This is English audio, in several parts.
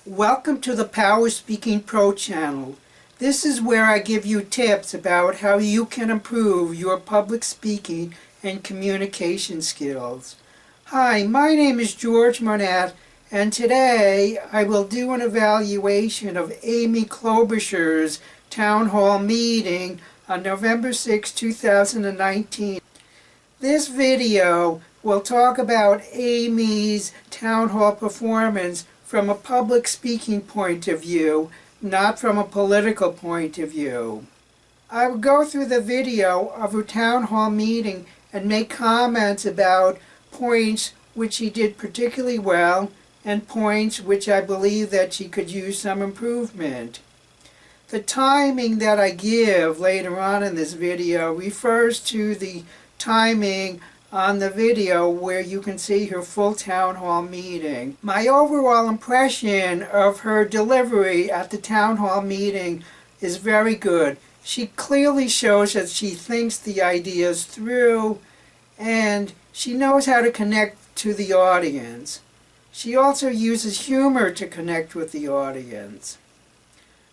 Welcome to the PowerSpeakingPro channel. This is where I give you tips about how you can improve your public speaking and communication skills. Hi, my name is George Monette, and today I will do an evaluation of Amy Klobuchar's town hall meeting on November 6, 2019. This video will talk about Amy's town hall performance from a public speaking point of view, not from a political point of view. I will go through the video of her town hall meeting and make comments about points which she did particularly well and points which I believe that she could use some improvement. The timing that I give later on in this video refers to the timing on the video where you can see her full town hall meeting. My overall impression of her delivery at the town hall meeting is very good. She clearly shows that she thinks the ideas through and she knows how to connect to the audience. She also uses humor to connect with the audience.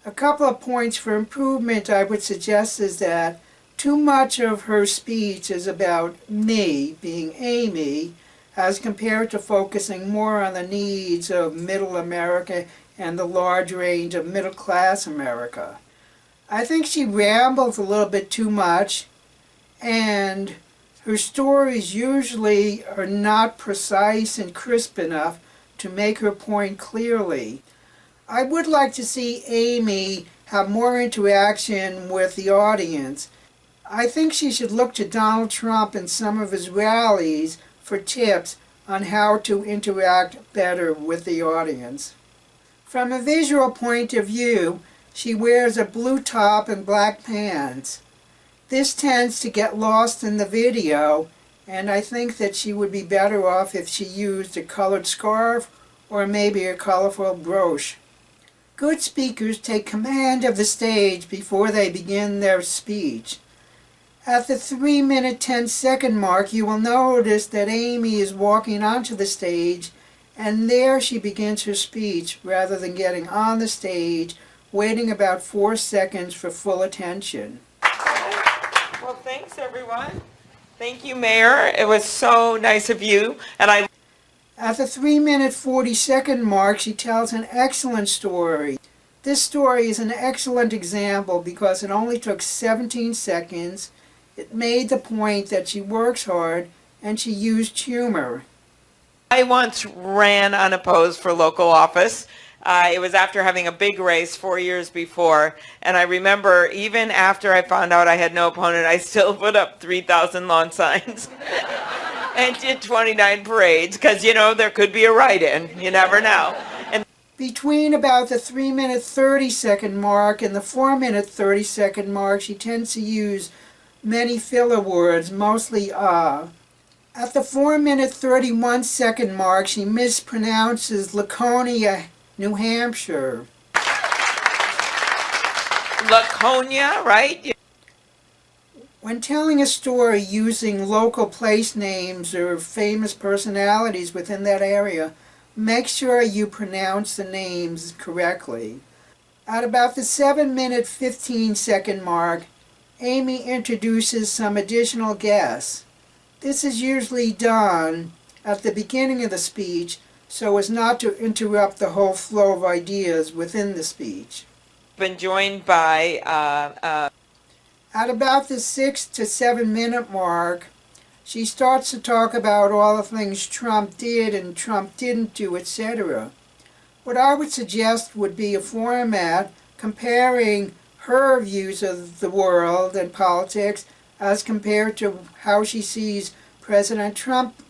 A couple of points for improvement I would suggest is that too much of her speech is about me, being Amy, as compared to focusing more on the needs of middle America and the large range of middle-class America. I think she rambles a little bit too much, and her stories usually are not precise and crisp enough to make her point clearly. I would like to see Amy have more interaction with the audience. I think she should look to Donald Trump in some of his rallies for tips on how to interact better with the audience. From a visual point of view, she wears a blue top and black pants. This tends to get lost in the video, and I think that she would be better off if she used a colored scarf or maybe a colorful brooch. Good speakers take command of the stage before they begin their speech. At the 3-minute 10-second mark, you will notice that Amy is walking onto the stage, and there she begins her speech rather than getting on the stage, waiting about 4 seconds for full attention. Well, thanks everyone. Thank you, Mayor. It was so nice of you. And At the 3-minute 40-second mark, she tells an excellent story. This story is an excellent example because it only took 17 seconds. It made the point that she works hard, and she used humor. I once ran unopposed for local office. It was after having a big race 4 years before, and I remember even after I found out I had no opponent, I still put up 3,000 lawn signs and did 29 parades because, you know, there could be a write-in. You never know. And between about the 3-minute 30-second mark and the 4-minute 30-second mark, she tends to use many filler words, mostly At the 4-minute 31-second mark, she mispronounces Laconia, New Hampshire. Laconia, right? When telling a story using local place names or famous personalities within that area, make sure you pronounce the names correctly. At about the 7-minute 15-second mark, Amy introduces some additional guests. This is usually done at the beginning of the speech so as not to interrupt the whole flow of ideas within the speech. Been joined by At about the 6 to 7-minute mark, she starts to talk about all the things Trump did and Trump didn't do, etc. What I would suggest would be a format comparing her views of the world and politics as compared to how she sees President Trump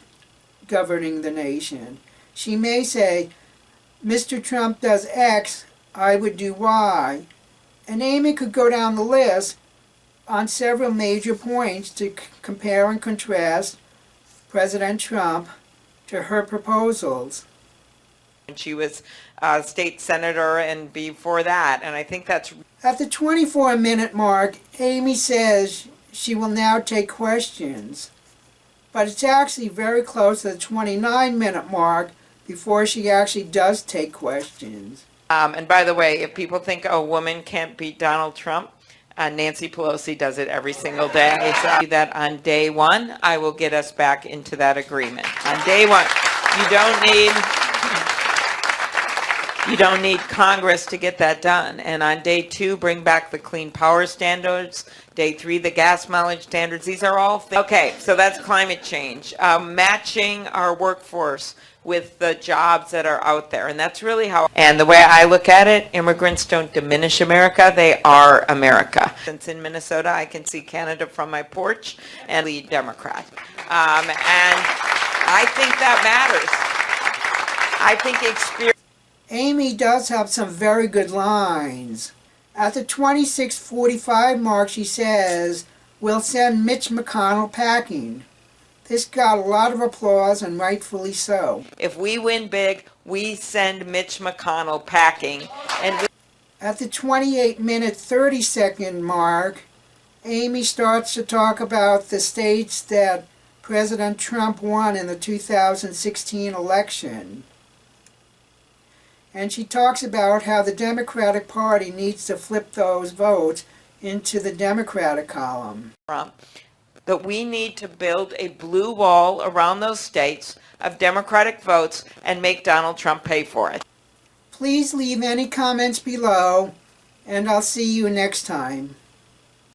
governing the nation. She may say, Mr. Trump does X, I would do Y. And Amy could go down the list on several major points to compare and contrast President Trump to her proposals. and she was a state senator and before that, and I think that's... At the 24-minute mark, Amy says she will now take questions. But it's actually very close to the 29-minute mark before she actually does take questions. And by the way, if people think a woman can't beat Donald Trump, Nancy Pelosi does it every single day. So that on day one, I will get us back into that agreement. On day one, you don't need Congress to get that done. And on day two, bring back the clean power standards. Day three, the gas mileage standards. These are all things. Okay, so that's climate change. Matching our workforce with the jobs that are out there. And that's really how, and the way I look at it, immigrants don't diminish America, they are America. Since in Minnesota, I can see Canada from my porch and lead Democrat. And I think that matters. I think experience. Amy does have some very good lines. At the 26:45 mark, she says, "We'll send Mitch McConnell packing." This got a lot of applause, and rightfully so. If we win big, we send Mitch McConnell packing. And at the 28-minute 30-second mark, Amy starts to talk about the states that President Trump won in the 2016 election. And she talks about how the Democratic Party needs to flip those votes into the Democratic column. That we need to build a blue wall around those states of Democratic votes and make Donald Trump pay for it. Please leave any comments below, and I'll see you next time.